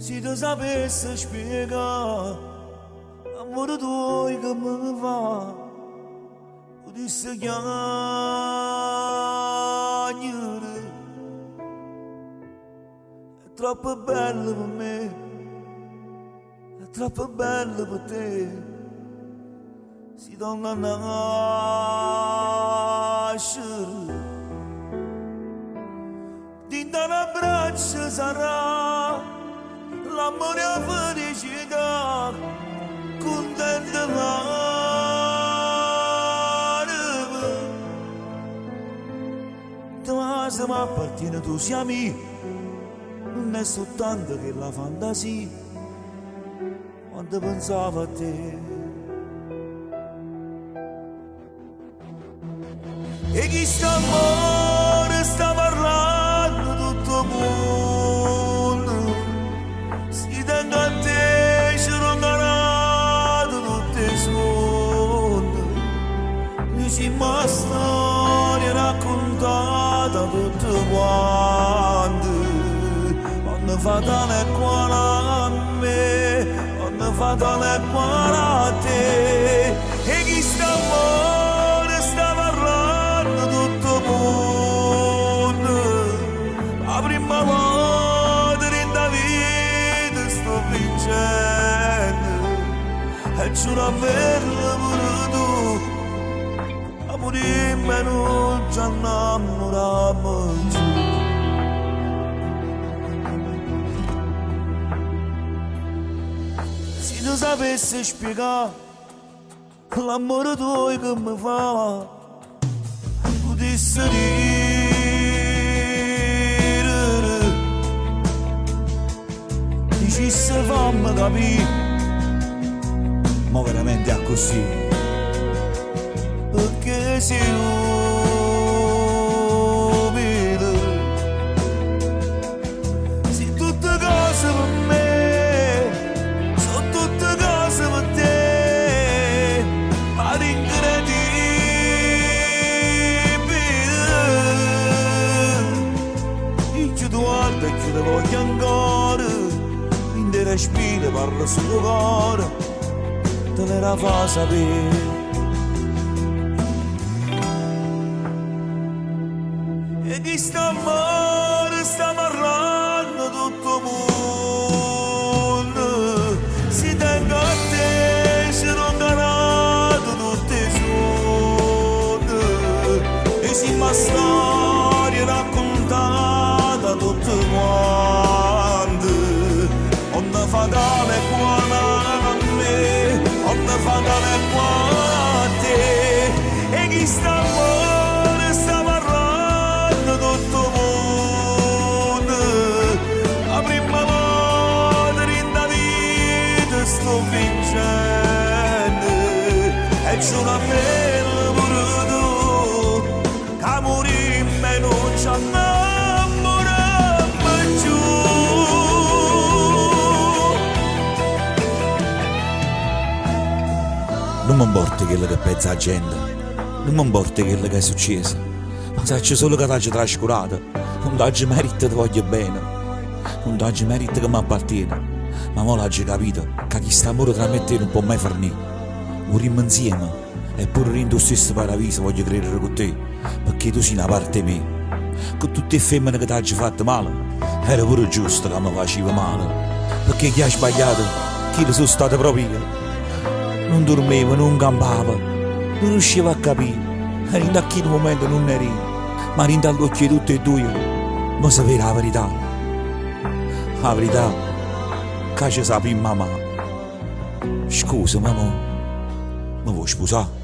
Se tu sapessi spiegare l'amore tuo che mi fa, potessi chiamare. È troppo bello per me, è troppo bello per te. Si torna a nascere, dintre un abbraccio sarà l'amore e la felicità, contenta l'anima. Te ma mi appartiene, tu sei mio, non è soltanto che la fantasia, quando pensavo a te. E chi sta amore sta parlando tutto il mondo, si tenga a te, ci rondonato tutte le sonde. Mi c'è una storia raccontata tutte quante, quando fatale è qua a me, quando fatale è qua a te. E chi sta amore sta parlando tutto il mondo, la prima volta in da vita sto vincendo, e giuro averla pure tu, a pure me non ci innamoriamo più. Se tu sapessi spiegare l'amore tuo che mi fa, potessi dire, dicessi fammi capire, ma veramente è così, perché sei umile, sei tutte cose per me, sono tutte cose per te. Guarda e chiude voglio ancora, l'intera spina parla sul tuo cuore, te la fa sapere. E chi sta amore sta parlando tutto il mondo, si tenga a te, si rondonato tutte le sonde, e si ma storia raccontata tutte quante, onda fatale qua a me, onda fatale qua a te. E chi sta amore sta parlando tutto il mondo, la prima volta in da vita sto vincendo, e giuro a me pure tu, che morimmo e non ci innamoriamo più. Non mi importa quello che pensa la gente, non mi importa quello che è successo, pensarci solo che ti trascurato, non daggi merito ti voglio bene, non daggi merito che mi appartiene, ma ora hai capito che chi sta amore tra me e te non può mai farnì. Morimmo insieme, eppure in tuo stesso paradiso voglio credere con te, perché tu sei una parte mia. Con tutte le femmine che ti hai fatto male, era pure giusto che mi faceva male, perché chi ha sbagliato, chi le sono state proprio io. Non dormivo, non campavo, non riuscivo a capire, e in quel momento non eri, ma in dall'occhio di tutti e due, ma sapere la verità che ci sa prima mamma. Scusa mamma, ma vuoi sposare?